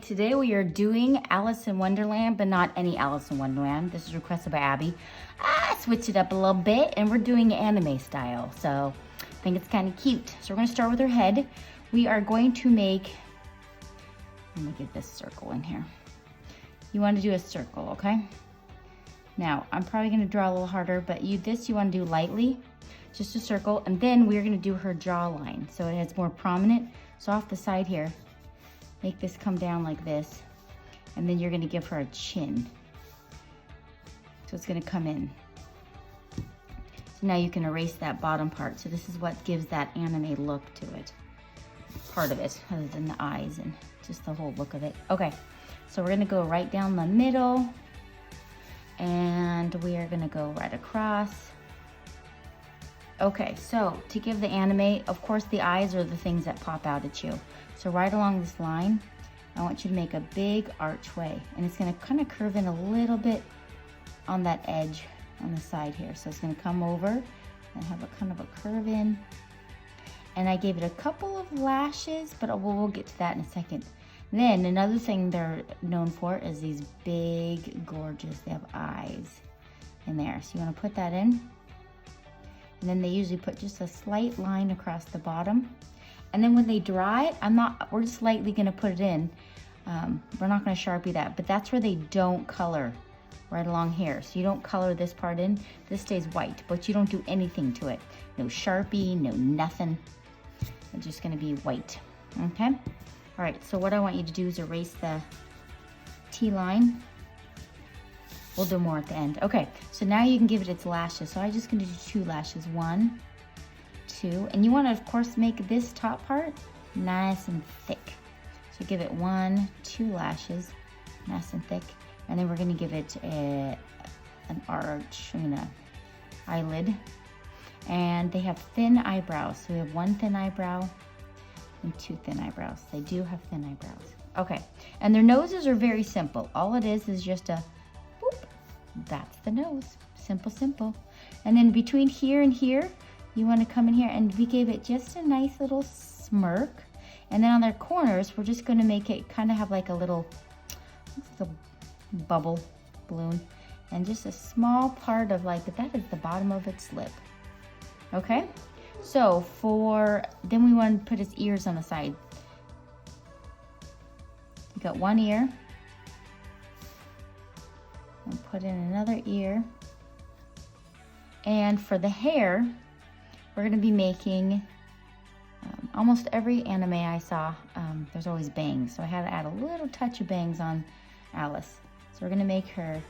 Today we are doing Alice in Wonderland, but not any Alice in Wonderland. This is requested by Abby. I switched it up a little bit and we're doing anime style. So I think it's kind of cute. So we're gonna start with her head. We are going to make, let me get this circle in here. You wanna do a circle, okay? Now, I'm probably gonna draw a little harder, but you wanna do lightly, just a circle. And then we're gonna do her jawline. So it has more prominent. So off the side here, make this come down like this, and then you're gonna give her a chin. So it's gonna come in. So now you can erase that bottom part. So this is what gives that anime look to it. Part of it, other than the eyes and just the whole look of it. Okay, so we're gonna go right down the middle, and we are gonna go right across. Okay, so to give the anime, of course the eyes are the things that pop out at you. So right along this line, I want you to make a big archway, and it's gonna kind of curve in a little bit on that edge on the side here. So it's gonna come over and have a kind of a curve in. And I gave it a couple of lashes, but we'll get to that in a second. Then another thing they're known for is these big, gorgeous, they have eyes in there. So you wanna put that in. And then they usually put just a slight line across the bottom. And then when they dry it, we're just lightly gonna put it in. We're not gonna Sharpie that, but that's where they don't color, right along here. So you don't color this part in, this stays white, but you don't do anything to it. No Sharpie, no nothing. It's just gonna be white, okay? All right, so what I want you to do is erase the T-line. We'll do more at the end. Okay, so now you can give it its lashes. So I'm just gonna do 2 lashes, 1, 2, and you wanna, of course, make this top part nice and thick. So give it 1, 2 lashes, nice and thick, and then we're gonna give it an arch, eyelid. And they have thin eyebrows. So we have 1 thin eyebrow and 2 thin eyebrows. They do have thin eyebrows. Okay, and their noses are very simple. All it is just a that's the nose. Simple, simple. And then between here and here, you want to come in here, and we gave it just a nice little smirk. And then on their corners, we're just going to make it kind of have like a little bubble balloon. And just a small part of that is the bottom of its lip. Okay? So then we want to put his ears on the side. You got 1 ear. And put in another ear. And for the hair, we're going to be making almost every anime I saw, there's always bangs. So I had to add a little touch of bangs on Alice. So we're going to make her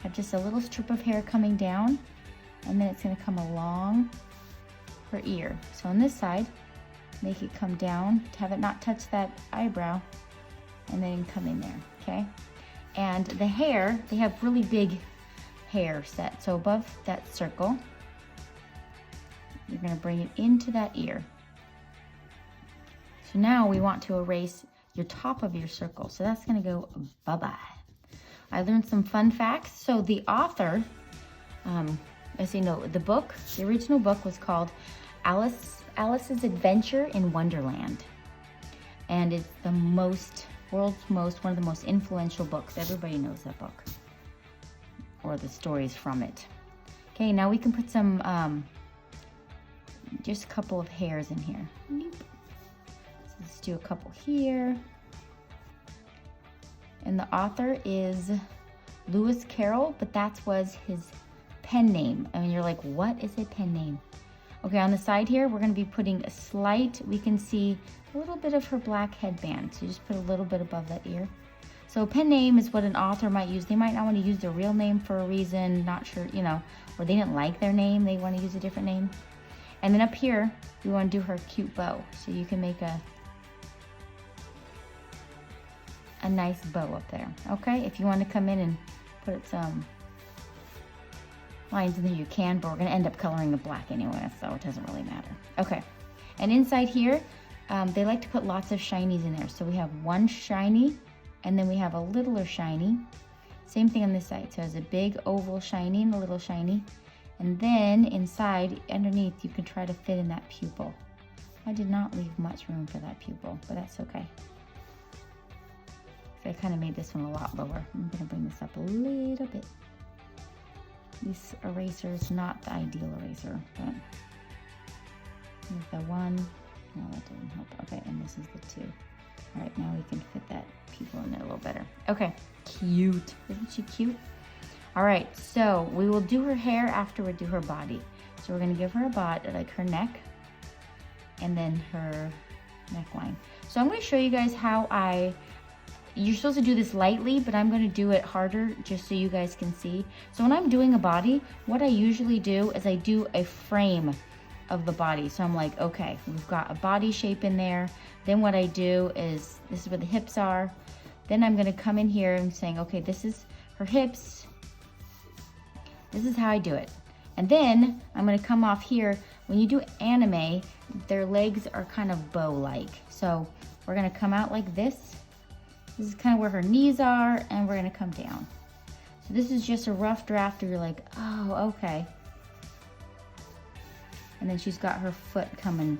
have just a little strip of hair coming down, and then it's going to come along her ear. So on this side, make it come down to have it not touch that eyebrow, and then come in there, okay? And the hair, they have really big hair set. So above that circle, you're gonna bring it into that ear. So now we want to erase your top of your circle. So that's gonna go bye-bye. I learned some fun facts. So the author, the original book was called Alice's Adventure in Wonderland. And it's the one of the most influential books. Everybody knows that book, or the stories from it. Okay, now we can put some, just a couple of hairs in here. So let's do a couple here. And the author is Lewis Carroll, but that was his pen name. I mean, you're like, what is a pen name? Okay, on the side here, we're gonna be putting we can see a little bit of her black headband. So just put a little bit above that ear. So a pen name is what an author might use. They might not want to use their real name for a reason, not sure, or they didn't like their name, they want to use a different name. And then up here, we want to do her cute bow. So you can make a nice bow up there, okay? If you want to come in and put some lines in there, you can, but we're going to end up coloring the black anyway, so it doesn't really matter. Okay, and inside here, they like to put lots of shinies in there. So we have 1 shiny, and then we have a littler shiny. Same thing on this side. So it's a big oval shiny and a little shiny. And then inside, underneath, you can try to fit in that pupil. I did not leave much room for that pupil, but that's okay. So I kind of made this one a lot lower. I'm gonna bring this up a little bit. This eraser is not the ideal eraser, but here's the one. No, that didn't help. Okay, and this is the 2. All right, now we can fit that pupil in there a little better. Okay, cute. Isn't she cute? All right, so we will do her hair after we do her body. So we're gonna give her a bot, like her neck, and then her neckline. So I'm gonna show you guys how you're supposed to do this lightly, but I'm gonna do it harder just so you guys can see. So when I'm doing a body, what I usually do is I do a frame of the body. So I'm like, okay, we've got a body shape in there. Then what I do is, this is where the hips are. Then I'm gonna come in here and saying, okay, this is her hips. This is how I do it. And then I'm gonna come off here. When you do anime, their legs are kind of bow-like. So we're gonna come out like this. This is kind of where her knees are, and we're gonna come down. So this is just a rough draft where you're like, oh, okay. And then she's got her foot coming,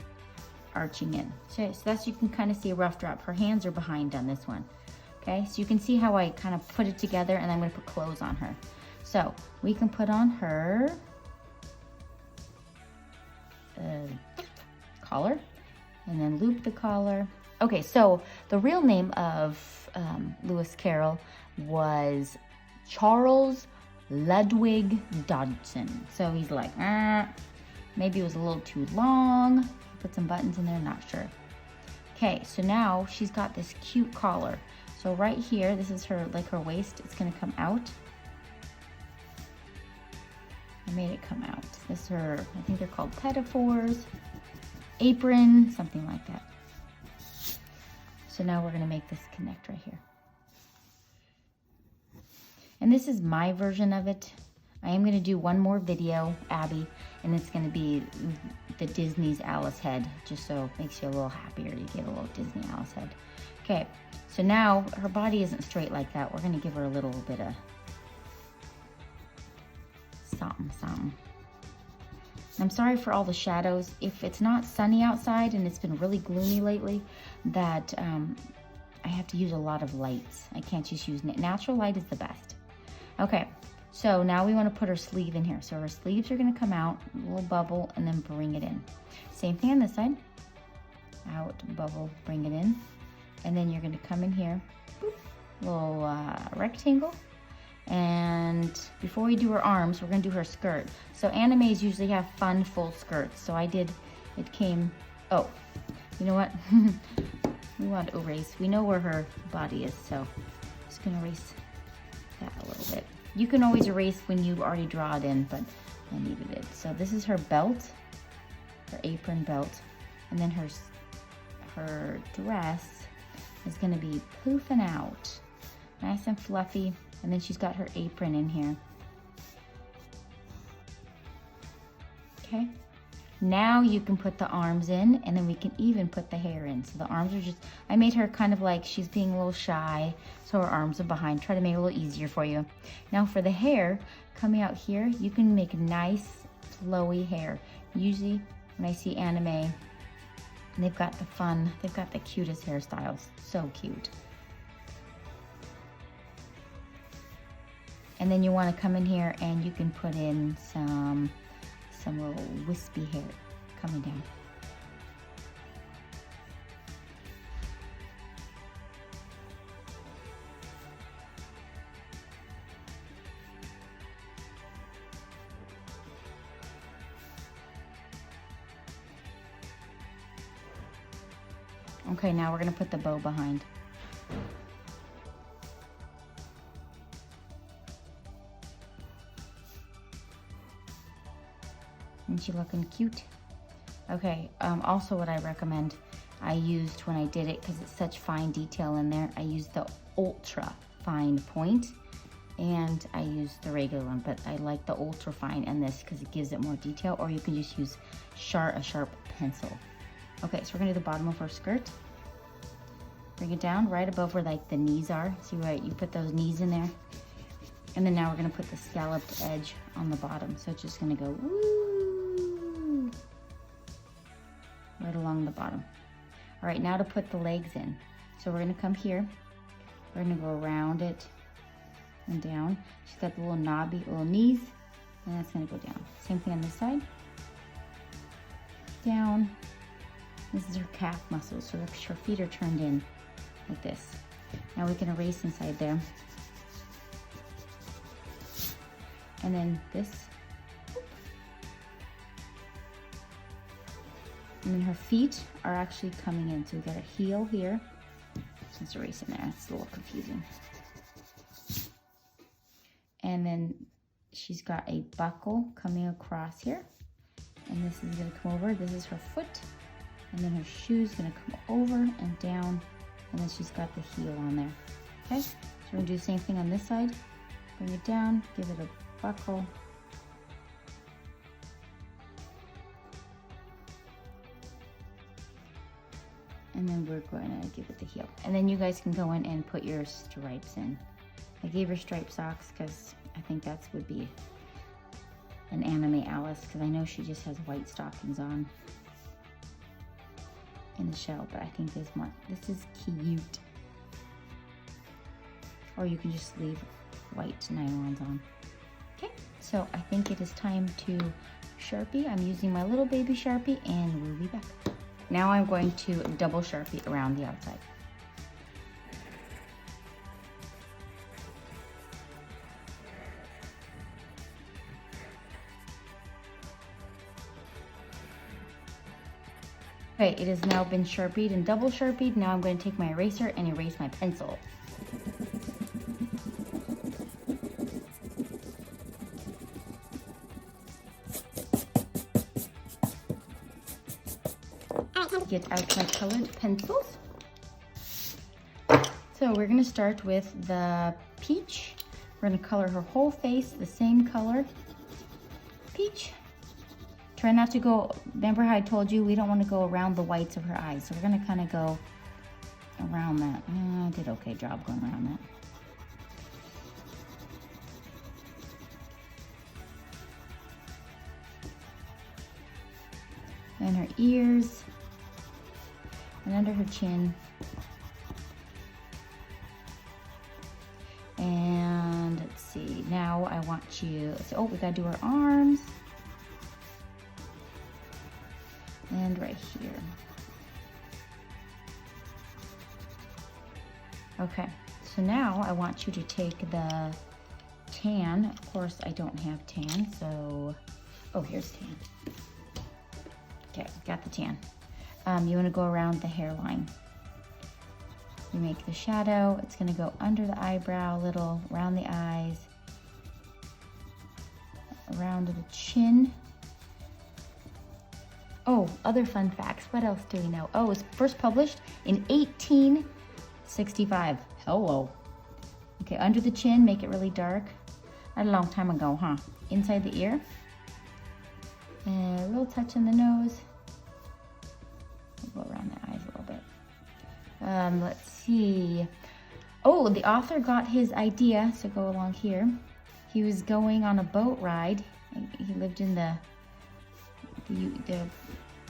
arching in. So that's, you can kind of see a rough draft. Her hands are behind on this one. Okay, so you can see how I kind of put it together, and I'm gonna put clothes on her. So we can put on her collar, and then loop the collar. Okay, so the real name of Lewis Carroll was Charles Ludwig Dodson. So he's like, maybe it was a little too long. Put some buttons in there, not sure. Okay, so now she's got this cute collar. So right here, this is her, like her waist, it's gonna come out. I made it come out. This is her, I think they're called pinafores, apron, something like that. So now we're gonna make this connect right here. And this is my version of it. I am gonna do one more video, Abby, and it's gonna be the Disney's Alice head, just so it makes you a little happier. You get a little Disney Alice head. Okay, so now her body isn't straight like that. We're gonna give her a little bit of something, something. I'm sorry for all the shadows. If it's not sunny outside and it's been really gloomy lately, that I have to use a lot of lights. I can't just use natural light is the best. Okay, so now we want to put her sleeve in here. So her sleeves are going to come out, a little bubble, and then bring it in. Same thing on this side. Out, bubble, bring it in. And then you're going to come in here, boop, little rectangle. And before we do her arms, we're gonna do her skirt. So animes usually have fun full skirts. So I did, it came, oh, you know what? We want to erase. We know where her body is, so I'm just gonna erase that a little bit. You can always erase when you already draw it in, but I needed it. So this is her belt, her apron belt, and then her dress is gonna be poofing out, nice and fluffy. And then she's got her apron in here. Okay. Now you can put the arms in, and then we can even put the hair in. So the arms are just, I made her kind of like she's being a little shy, so her arms are behind. Try to make it a little easier for you. Now for the hair, coming out here, you can make nice, flowy hair. Usually when I see anime, they've got the cutest hairstyles. So cute. And then you want to come in here and you can put in some little wispy hair coming down. Okay, now we're going to put the bow behind. Isn't she looking cute? Okay, also what I recommend, I used when I did it, because it's such fine detail in there, I used the ultra fine point, and I used the regular one, but I like the ultra fine in this because it gives it more detail, or you can just use a sharp pencil. Okay, so we're gonna do the bottom of her skirt. Bring it down right above where like the knees are. See right, you put those knees in there. And then now we're gonna put the scalloped edge on the bottom. So it's just gonna go woo, right along the bottom. All right, now to put the legs in. So we're gonna come here, We're gonna go around it and down. She's got the little knobby little knees, and that's gonna go down. Same thing on this side. Down. This is her calf muscles, so her feet are turned in like this. Now we can erase inside there. And then this. And then her feet are actually coming in. So we got a heel here. Let's erase in there, it's a little confusing. And then she's got a buckle coming across here. And this is gonna come over, this is her foot. And then her shoe's gonna come over and down. And then she's got the heel on there, okay? So we're gonna do the same thing on this side. Bring it down, give it a buckle. And then we're going to give it the heel. And then you guys can go in and put your stripes in. I gave her striped socks because I think that would be an anime Alice, because I know she just has white stockings on in the shell, but I think this is cute. Or you can just leave white nylons on. Okay, so I think it is time to Sharpie. I'm using my little baby Sharpie, and we'll be back. Now I'm going to double Sharpie around the outside. Okay, it has now been Sharpied and double Sharpied. Now I'm going to take my eraser and erase my pencil. Get out my colored pencils. So we're gonna start with the peach. We're gonna color her whole face the same color. Peach. Try not to go, remember how I told you we don't want to go around the whites of her eyes. So we're gonna kind of go around that. I did an okay job going around that. And her ears. And under her chin. And let's see, now I want you, so, we gotta do her arms. And right here. Okay, so now I want you to take the tan. Of course, I don't have tan, so, oh, here's tan. Okay, got the tan. You want to go around the hairline. You make the shadow. It's going to go under the eyebrow a little, around the eyes, around the chin. Oh, other fun facts. What else do we know? Oh, it was first published in 1865. Hello. Okay, under the chin, make it really dark. Not a long time ago, huh? Inside the ear. And a little touch in the nose. Go around the eyes a little bit. Let's see. Oh, the author got his idea, so go along here. He was going on a boat ride. He lived in the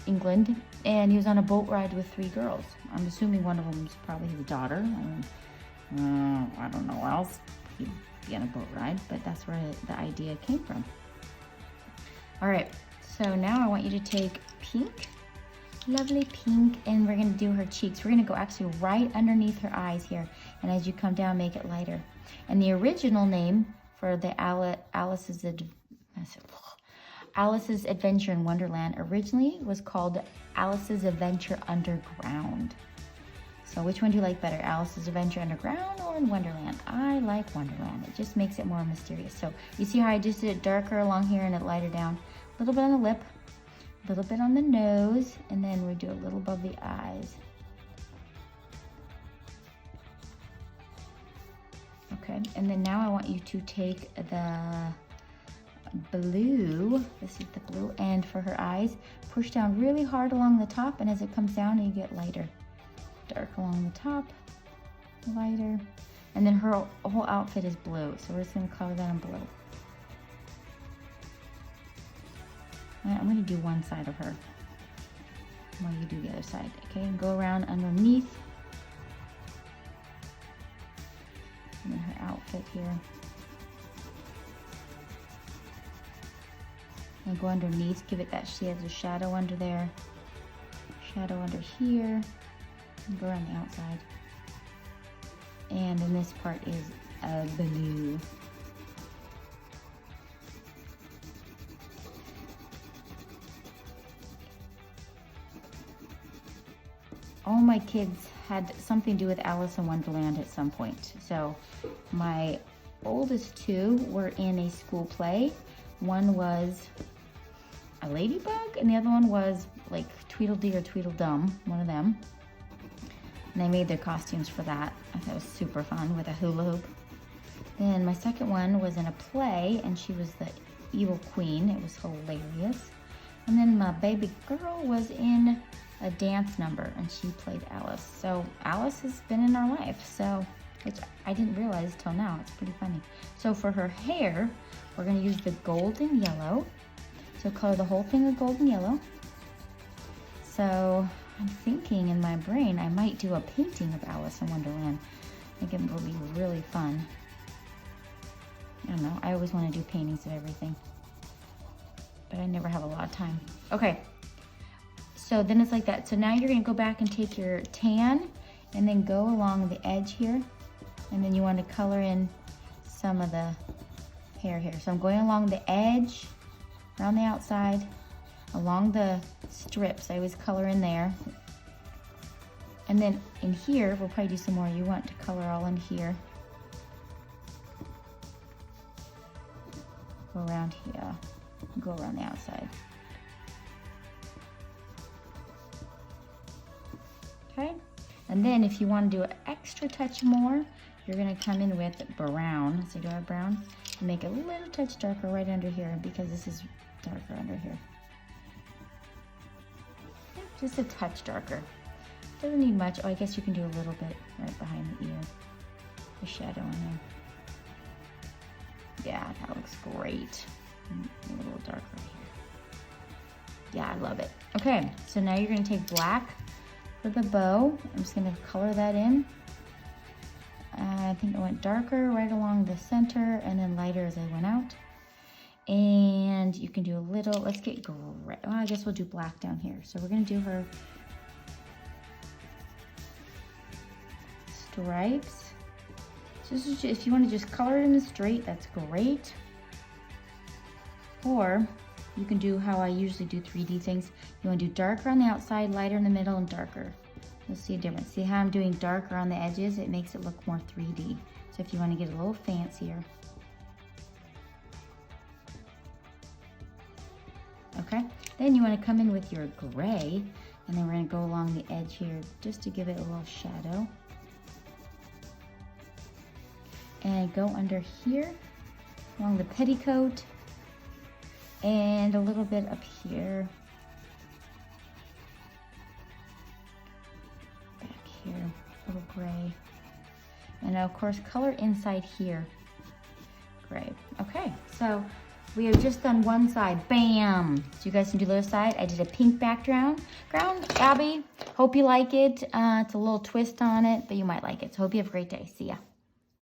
England, and he was on a boat ride with 3 girls. I'm assuming one of them was probably his daughter. I don't know what else he'd be on a boat ride, but that's where the idea came from. All right, so now I want you to take pink. Lovely pink, and we're gonna do her cheeks. We're gonna go actually right underneath her eyes here, and as you come down, make it lighter. And the original name for the Alice's Adventure in Wonderland originally was called Alice's Adventure Underground. So which one do you like better, Alice's Adventure Underground or in Wonderland? I like Wonderland. It just makes it more mysterious. So you see how I just did it darker along here and it lighter down? A little bit on the lip. A little bit on the nose, and then we do a little above the eyes. Okay, and then now I want you to take the blue, this is the blue, and for her eyes, push down really hard along the top, and as it comes down, you get lighter. Dark along the top, lighter, and then her whole outfit is blue, so we're just gonna color that in blue. I'm going to do one side of her while you do the other side, okay? And go around underneath. And then her outfit here. And go underneath, give it that, she has a shadow under there. Shadow under here. And go around the outside. And then this part is blue. All my kids had something to do with Alice in Wonderland at some point. So my oldest two were in a school play. One was a ladybug and the other one was like Tweedledee or Tweedledum, one of them. And I made their costumes for that. I thought it was super fun with a hula hoop. Then my second one was in a play and she was the evil queen. It was hilarious. And then my baby girl was in a dance number and she played Alice. So Alice has been in our life, so, which I didn't realize till now. It's pretty funny. So for her hair, we're gonna use the golden yellow. So color the whole thing with golden yellow. So I'm thinking in my brain, I might do a painting of Alice in Wonderland. I think it will be really fun. I don't know, I always wanna do paintings of everything, but I never have a lot of time. Okay. So then it's like that. So now you're gonna go back and take your tan and then go along the edge here. And then you want to color in some of the hair here. So I'm going along the edge, around the outside, along the strips. I always color in there. And then in here, we'll probably do some more. You want to color all in here. Go around here, go around the outside. Okay, and then if you want to do an extra touch more, you're going to come in with brown. So do I have brown? And make it a little touch darker right under here because this is darker under here. Just a touch darker. Doesn't need much. Oh, I guess you can do a little bit right behind the ear. The shadow in there. Yeah, that looks great. A little darker right here. Yeah, I love it. Okay, so now you're going to take black for the bow. I'm just gonna color that in. I think I went darker right along the center and then lighter as I went out. And you can do a little, let's get gray. Well, I guess we'll do black down here. So we're gonna do her stripes. So this is just, if you wanna just color it in straight, that's great. Or you can do how I usually do 3D things. You want to do darker on the outside, lighter in the middle, and darker. You'll see a difference. See how I'm doing darker on the edges? It makes it look more 3D. So if you want to get a little fancier. Okay, then you want to come in with your gray, and then we're going to go along the edge here just to give it a little shadow. And go under here, along the petticoat. And a little bit up here. Back here, a little gray. And of course, color inside here. Gray. Okay, so we have just done one side. Bam! So you guys can do the other side. I did a pink background. Abby, hope you like it. It's a little twist on it, but you might like it. So hope you have a great day. See ya.